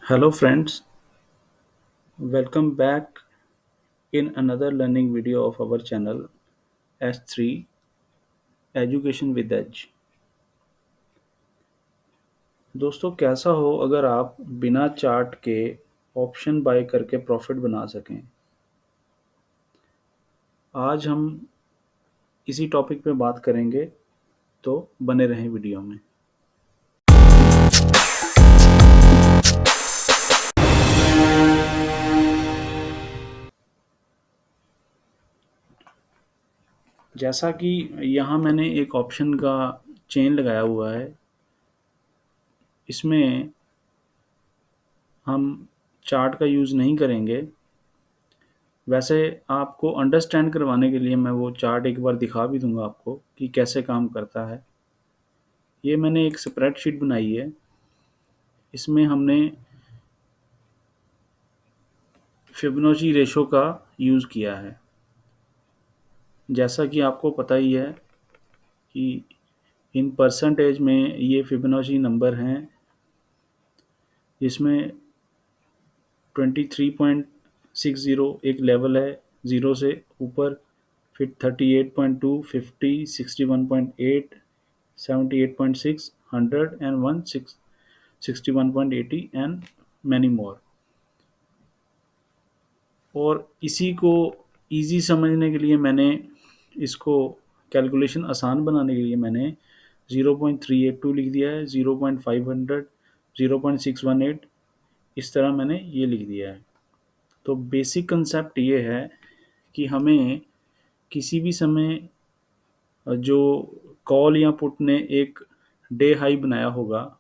Hello friends, welcome back in another learning video of our channel S3 Education with Edge। दोस्तों कैसा हो अगर आप बिना चार्ट के ऑप्शन बाय करके प्रॉफिट बना सकें। आज हम इसी टॉपिक पे बात करेंगे, तो बने रहें वीडियो में। जैसा कि यहाँ मैंने एक ऑप्शन का चेन लगाया हुआ है, इसमें हम चार्ट का यूज़ नहीं करेंगे। वैसे आपको अंडरस्टैंड करवाने के लिए मैं वो चार्ट एक बार दिखा भी दूंगा आपको कि कैसे काम करता है। ये मैंने एक स्प्रेडशीट बनाई है, इसमें हमने फिबोनाची रेशो का यूज़ किया है। जैसा कि आपको पता ही है कि इन परसेंटेज में ये फिबोनाची नंबर हैं, जिसमें 23.60 एक लेवल है, ज़ीरो से ऊपर, फिर 38.2, 50, 61.8, 78.6, 100 and 61.80 and many more। और इसी को इजी समझने के लिए मैंने इसको कैलकुलेशन आसान बनाने के लिए मैंने 0.382 लिख दिया है, 0.500, 0.618, इस तरह मैंने ये लिख दिया है। तो बेसिक कंसेप्ट ये है कि हमें किसी भी समय जो कॉल या पुट ने एक डे हाई बनाया होगा,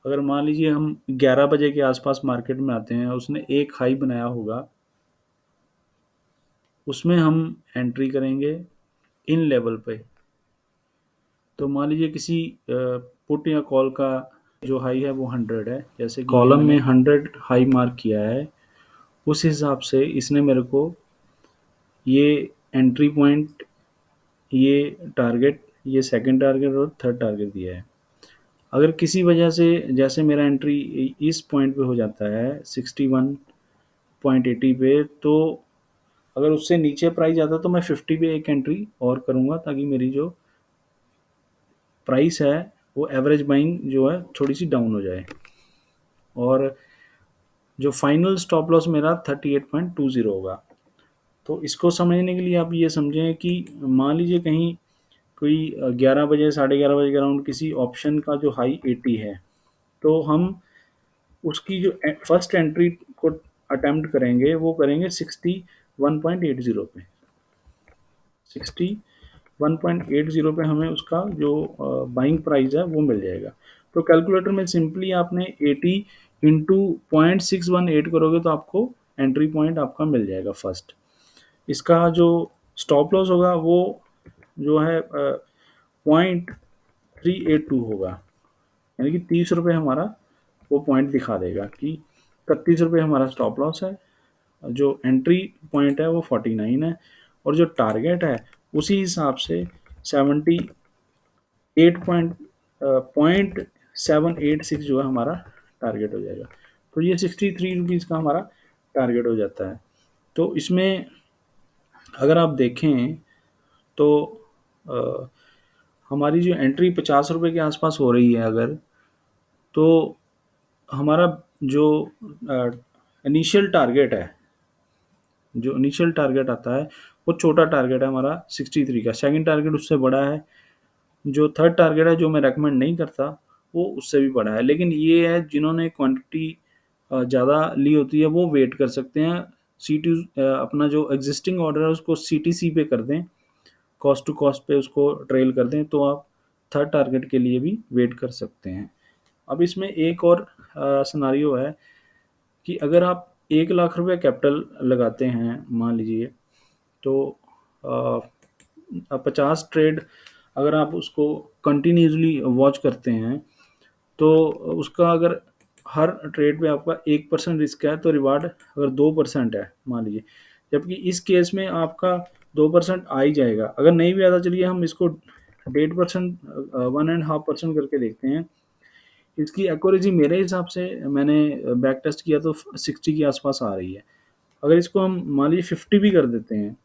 अगर मान लीजिए हम 11 बजे के आसपास मार्केट में आते हैं, उसने एक हाई बनाया होगा, उसमें हम एंट्री करेंगे इन लेवल पे। तो मान लीजिए किसी पुट या कॉल का जो हाई है वो 100 है, जैसे कि कॉलम में 100 हाई मार्क किया है, उस हिसाब से इसने मेरे को ये एंट्री पॉइंट, ये टारगेट, ये सेकंड टारगेट और थर्ड टारगेट दिया है। अगर किसी वजह से जैसे मेरा एंट्री इस पॉइंट पे हो जाता है 61.80 पे, तो अगर उससे नीचे प्राइस आता है तो मैं 50 पे एक एंट्री और करूँगा, ताकि मेरी जो प्राइस है वो एवरेज बाइंग जो है थोड़ी सी डाउन हो जाए। और जो फाइनल स्टॉप लॉस मेरा 38.20 होगा। तो इसको समझने के लिए आप ये समझें कि मान लीजिए कहीं कोई 11 बजे, साढ़े 11 बजे के अराउंड किसी ऑप्शन का जो हाई 80 है, तो हम उसकी जो फर्स्ट एंट्री को अटेम्प्ट करेंगे वो करेंगे 61.80 पे। 61.80 पे हमें उसका जो बाइंग प्राइस है वो मिल जाएगा। तो कैलकुलेटर में सिंपली आपने 80 इंटू 0.618 करोगे तो आपको एंट्री पॉइंट आपका मिल जाएगा फर्स्ट। इसका जो स्टॉप लॉस होगा वो जो है 0.382 होगा, यानी कि 30 रुपये हमारा वो पॉइंट दिखा देगा कि 31 रुपये हमारा स्टॉप लॉस है, जो एंट्री पॉइंट है वो 49 है, और जो टारगेट है उसी हिसाब से 78.786 जो है हमारा टारगेट हो जाएगा। तो ये 63 रुपीज़ का हमारा टारगेट हो जाता है। तो इसमें अगर आप देखें तो अ, हमारी जो एंट्री 50 रुपये के आसपास हो रही है अगर, तो हमारा जो इनिशियल टारगेट है, जो इनिशियल टारगेट आता है वो छोटा टारगेट है हमारा 63 का। सेकंड टारगेट उससे बड़ा है। जो थर्ड टारगेट है, जो मैं रेकमेंड नहीं करता, वो उससे भी बड़ा है। लेकिन ये है जिन्होंने क्वांटिटी ज़्यादा ली होती है वो वेट कर सकते हैं। अपना जो एग्जिस्टिंग ऑर्डर है उसको CTC पे कर दें, कॉस्ट टू कॉस्ट पे उसको ट्रेल कर दें, तो आप थर्ड टारगेट के लिए भी वेट कर सकते हैं। अब इसमें एक और सिनारियो है कि अगर आप 1 लाख रुपए कैपिटल लगाते हैं मान लीजिए, तो 50 ट्रेड अगर आप उसको कंटिन्यूसली वॉच करते हैं, तो उसका अगर हर ट्रेड पे आपका 1% रिस्क है, तो रिवार्ड अगर 2% है मान लीजिए, जबकि इस केस में आपका 2% आ ही जाएगा। अगर नहीं भी आता, चलिए हम इसको 1.5%, 1.5% करके देखते हैं इसकी एक्यूरेसी मेरे हिसाब से, मैंने बैक टेस्ट किया तो 60 के आसपास आ रही है। अगर इसको हम मान लीजिए 50 भी कर देते हैं,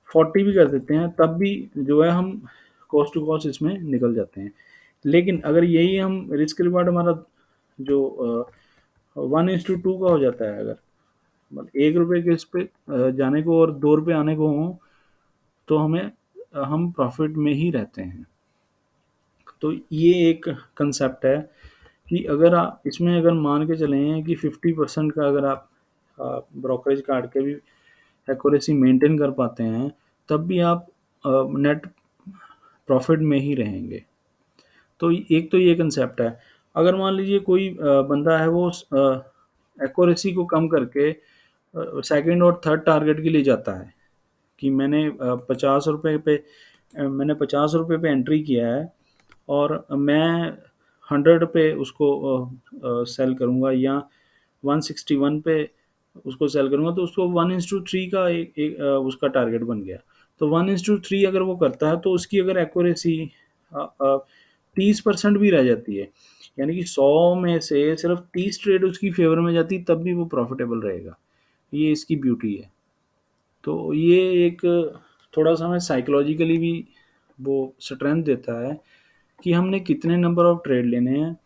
40 भी कर देते हैं, तब भी जो है हम कॉस्ट टू कॉस्ट इसमें निकल जाते हैं। लेकिन अगर यही हम रिस्क रिवार्ड हमारा जो 1:2 का हो जाता है, अगर मतलब ₹1 के इस पे जाने को और ₹2 आने को हों, तो हम प्रॉफ़िट में ही रहते हैं। तो ये एक कंसेप्ट है कि अगर आप इसमें अगर मान के चलें कि 50% का अगर आप ब्रोकरेज काट के भी एक्यूरेसी मेंटेन कर पाते हैं, तब भी आप नेट प्रॉफ़िट में ही रहेंगे। तो एक तो ये कंसेप्ट है। अगर मान लीजिए कोई बंदा है, वो एक्यूरेसी को कम करके सेकंड और थर्ड टारगेट के लिए जाता है कि मैंने ₹50 पे एंट्री किया है और मैं 100 पे उसको सेल करूँगा या 161 पे उसको सेल करूँगा, तो उसको 1:3 का उसका टारगेट बन गया। तो 1:3 अगर वो करता है, तो उसकी अगर एक्यूरेसी 30% भी रह जाती है, यानी कि 100 में से सिर्फ 30 ट्रेड उसकी फेवर में जाती, तब भी वो प्रॉफिटेबल रहेगा। ये इसकी ब्यूटी है। तो ये एक थोड़ा-सा हमें साइकोलॉजिकली भी वो स्ट्रेंथ देता है कि हमने कितने नंबर ऑफ ट्रेड लेने हैं,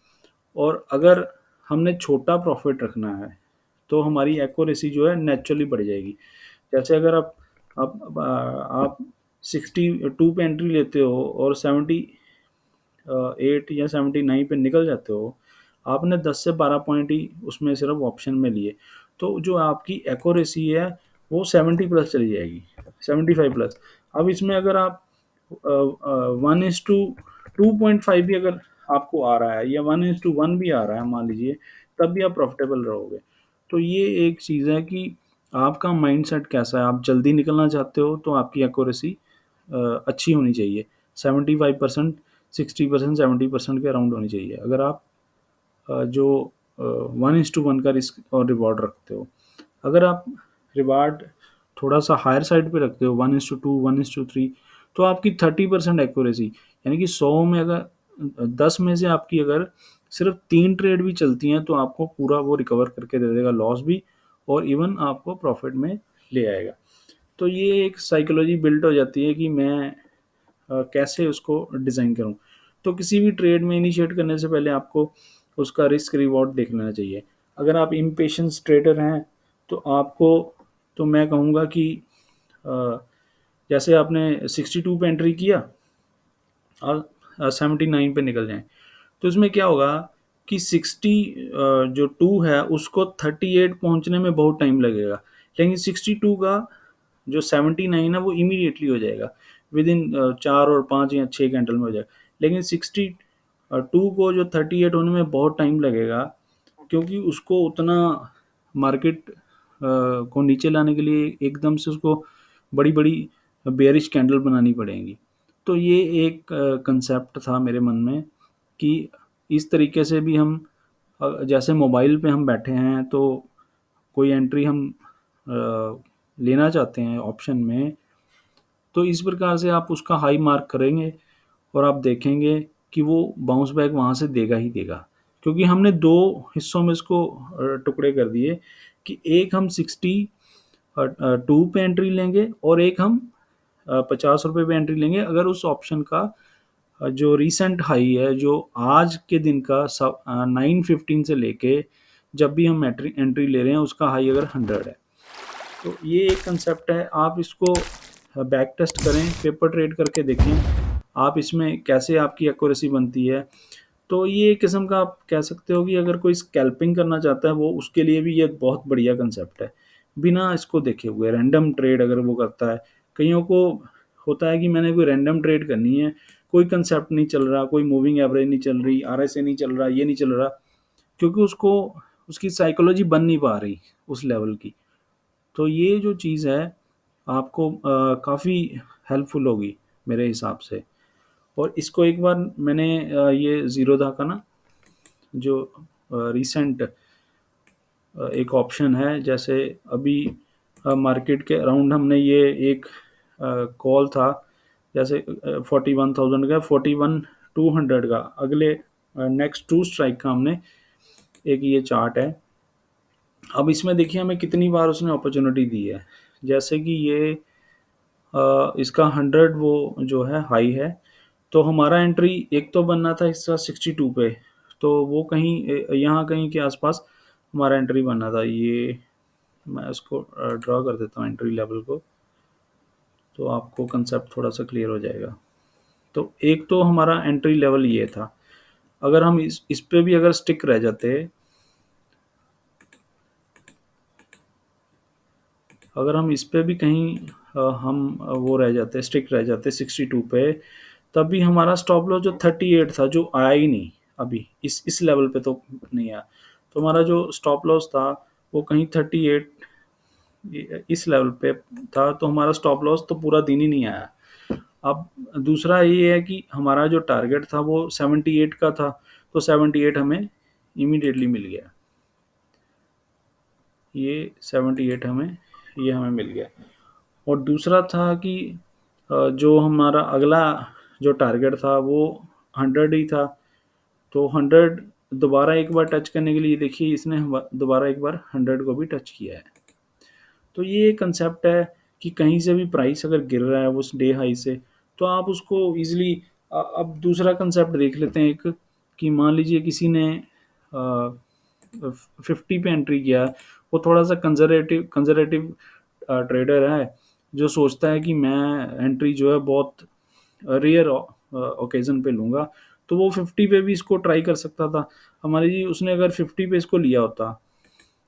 और अगर हमने छोटा प्रॉफ़िट रखना है, तो हमारी एक्यूरेसी जो है नेचुरली बढ़ जाएगी। जैसे अगर आप 62 पे एंट्री लेते हो और 8 या 79 पे निकल जाते हो, आपने 10 से 12 पॉइंट ही उसमें सिर्फ ऑप्शन में लिए, तो जो आपकी एक्यूरेसी है वो 70 प्लस चली जाएगी, 75 प्लस। अब इसमें अगर आप 1:2.5 भी अगर आपको आ रहा है या 1:1 भी आ रहा है मान लीजिए, तब भी आप प्रॉफिटेबल रहोगे। तो ये एक चीज़ है कि आपका माइंडसेट कैसा है। आप जल्दी निकलना चाहते हो, तो आपकी एक्यूरेसी अच्छी होनी चाहिए, 75%, 60%, 70% के अराउंड होनी चाहिए। अगर आप जो 1:1 का रिस्क और रिवॉर्ड रखते हो, अगर आप रिवार्ड थोड़ा सा हायर साइड पे रखते हो, 1:2, 1:3, तो आपकी 30% एक्यूरेसी, यानी कि 100 में अगर 10 में से आपकी अगर सिर्फ 3 ट्रेड भी चलती हैं, तो आपको पूरा वो रिकवर करके दे देगा, लॉस भी, और इवन आपको प्रॉफिट में ले आएगा। तो ये एक साइकोलॉजी बिल्ट हो जाती है कि मैं कैसे उसको डिज़ाइन करूँ। तो किसी भी ट्रेड में इनिशिएट करने से पहले आपको उसका रिस्क रिवॉर्ड देख लेना चाहिए। अगर आप इम्पेशेंस ट्रेडर हैं, तो आपको तो मैं कहूँगा कि अ, जैसे आपने 62 पे एंट्री किया और 79 पे निकल जाएँ। तो इसमें क्या होगा कि जो 2 है उसको 38 पहुँचने में बहुत टाइम लगेगा। लेकिन 62 का जो 79 है वो इमीडिएटली हो जाएगा। विदिन 4 और 5 या 6 कैंडल में हो जाएगा। लेकिन 2 को जो 38 होने में बहुत टाइम लगेगा, क्योंकि उसको उतना मार्केट को नीचे लाने के लिए एकदम से उसको बड़ी-बड़ी बेयरिश कैंडल बनानी पड़ेंगी। तो ये एक कांसेप्ट था मेरे मन में कि इस तरीके से भी हम जैसे मोबाइल पे हम बैठे हैं, तो कोई एंट्री हम लेना चाहते हैं ऑप्शन में, तो इस प्रकार से आप उसका हाई मार्क करेंगे और आप देखेंगे कि वो बाउंस बैक वहाँ से देगा ही देगा। क्योंकि हमने 2 हिस्सों में इसको टुकड़े कर दिए कि एक हम 2 पे एंट्री लेंगे और एक हम ₹50 पे एंट्री लेंगे, अगर उस ऑप्शन का जो रीसेंट हाई है, जो आज के दिन का 9:15 से लेके जब भी हम एंट्री एंट्री ले रहे हैं, उसका हाई अगर 100 है। तो ये एक कंसेप्ट है, आप इसको बैक टेस्ट करें, पेपर ट्रेड करके देखें, आप इसमें कैसे आपकी एक्यूरेसी बनती है। तो ये एक किस्म का आप कह सकते हो कि अगर कोई स्कैल्पिंग करना चाहता है, वो उसके लिए भी ये बहुत बढ़िया कंसेप्ट है। बिना इसको देखे हुए रैंडम ट्रेड अगर वो करता है, कईयों को होता है कि मैंने कोई रैंडम ट्रेड करनी है, कोई कंसेप्ट नहीं चल रहा, कोई मूविंग एवरेज नहीं चल रही, आरएसए नहीं चल रहा, ये नहीं चल रहा, क्योंकि उसको उसकी साइकोलॉजी बन नहीं पा रही उस लेवल की। तो ये जो चीज़ है आपको काफ़ी हेल्पफुल होगी मेरे हिसाब से। और इसको एक बार मैंने ये ज़ीरोधा का ना जो रीसेंट एक ऑप्शन है, जैसे अभी मार्केट के अराउंड हमने ये एक कॉल था, जैसे 41,000 का, 41,200 का, अगले नेक्स्ट टू स्ट्राइक का हमने एक ये चार्ट है। अब इसमें देखिए हमें कितनी बार उसने अपॉर्चुनिटी दी है। जैसे कि ये इसका 100 वो जो है हाई है, तो हमारा एंट्री एक तो बनना था इसका 62 पे, तो वो कहीं यहाँ कहीं के आसपास हमारा एंट्री बनना था। ये मैं इसको ड्रॉ कर देता हूँ एंट्री लेवल को, तो आपको कंसेप्ट थोड़ा सा क्लियर हो जाएगा। तो एक तो हमारा एंट्री लेवल ये था। अगर हम इस पे भी अगर स्टिक रह जाते, अगर हम इस पे भी कहीं हम वो रह जाते, स्टिक रह जाते 62 पे, तब भी हमारा स्टॉप लॉस जो 38 था, जो आया ही नहीं अभी इस लेवल पे तो नहीं आया, तो हमारा जो स्टॉप लॉस था वो कहीं 38 इस लेवल पे था, तो हमारा स्टॉप लॉस तो पूरा दिन ही नहीं आया। अब दूसरा ये है कि हमारा जो टारगेट था वो 78 का था, तो 78 हमें इमीडिएटली मिल गया। ये 78 हमें मिल गया। और दूसरा था कि जो हमारा अगला जो टारगेट था वो 100 ही था, तो 100 दोबारा एक बार टच करने के लिए देखिए इसने दोबारा एक बार 100 को भी टच किया है। तो ये कंसेप्ट है कि कहीं से भी प्राइस अगर गिर रहा है उस डे हाई से, तो आप उसको ईजिली। अब दूसरा कंसेप्ट देख लेते हैं एक, कि मान लीजिए किसी ने 50 पे एंट्री किया, वो थोड़ा सा कंजर्वेटिव कंजर्वेटिव ट्रेडर है, जो सोचता है कि मैं एंट्री जो है बहुत रेयर ओकेजन पे लूँगा, तो वो 50 पे भी इसको ट्राई कर सकता था। हमारी जी उसने अगर 50 पे इसको लिया होता,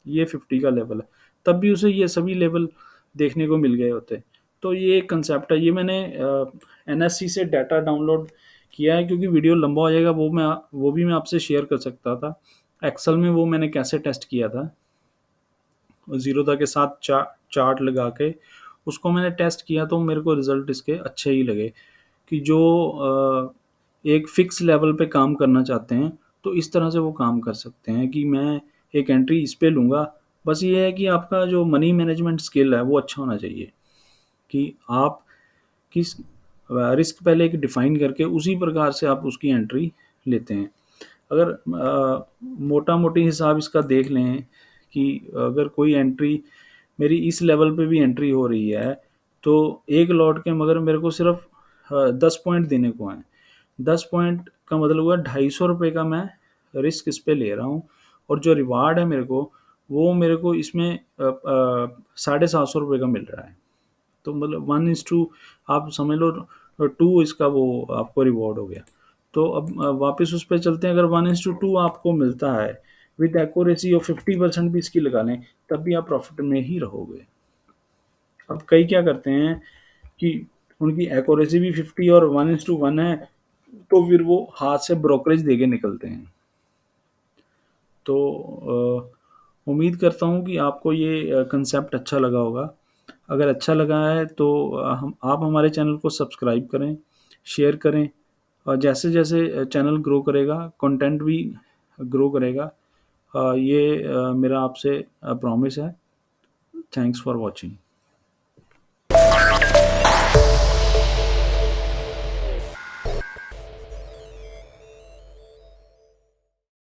ये 50 का लेवल है, तब भी उसे ये सभी लेवल देखने को मिल गए होते। तो ये एक कंसेप्ट है। ये मैंने एनएससी से डाटा डाउनलोड किया है, क्योंकि वीडियो लंबा हो जाएगा, वो भी मैं आपसे शेयर कर सकता था। एक्सेल में वो मैंने कैसे टेस्ट किया था, ज़ीरोधा के साथ चार्ट लगा के उसको मैंने टेस्ट किया, तो मेरे को रिज़ल्ट इसके अच्छे ही लगे। कि जो एक फ़िक्स लेवल पे काम करना चाहते हैं, तो इस तरह से वो काम कर सकते हैं कि मैं एक एंट्री इस पे लूँगा। बस ये है कि आपका जो मनी मैनेजमेंट स्किल है वो अच्छा होना चाहिए, कि आप किस रिस्क पहले एक डिफ़ाइन करके उसी प्रकार से आप उसकी एंट्री लेते हैं। अगर मोटा-मोटी हिसाब इसका देख लें कि अगर कोई एंट्री मेरी इस लेवल पे भी एंट्री हो रही है, तो एक लॉट के मगर मेरे को सिर्फ़ 10 पॉइंट देने को हैं। 10 पॉइंट का मतलब हुआ ₹250 का मैं रिस्क इस पे ले रहा हूँ, और जो रिवार्ड है मेरे को, वो मेरे को इसमें ₹750 का मिल रहा है। तो मतलब 1:2 आप समझ लो, 2 इसका वो आपको रिवॉर्ड हो गया। तो अब वापस उस पे चलते हैं। अगर 1:2 आपको मिलता है विद एक्यूरेसी और 50% भी इसकी लगा लें, तब भी आप प्रॉफिट में ही रहोगे। अब कई क्या करते हैं कि उनकी एक्यूरेसी भी 50 और 1:1 है, तो फिर वो हाथ से ब्रोकरेज देके निकलते हैं। तो उम्मीद करता हूँ कि आपको ये कंसेप्ट अच्छा लगा होगा। अगर अच्छा लगा है तो हम आप हमारे चैनल को सब्सक्राइब करें, शेयर करें, और जैसे-जैसे चैनल ग्रो करेगा, कंटेंट भी ग्रो करेगा। ये मेरा आपसे प्रॉमिस है। Thanks for watching.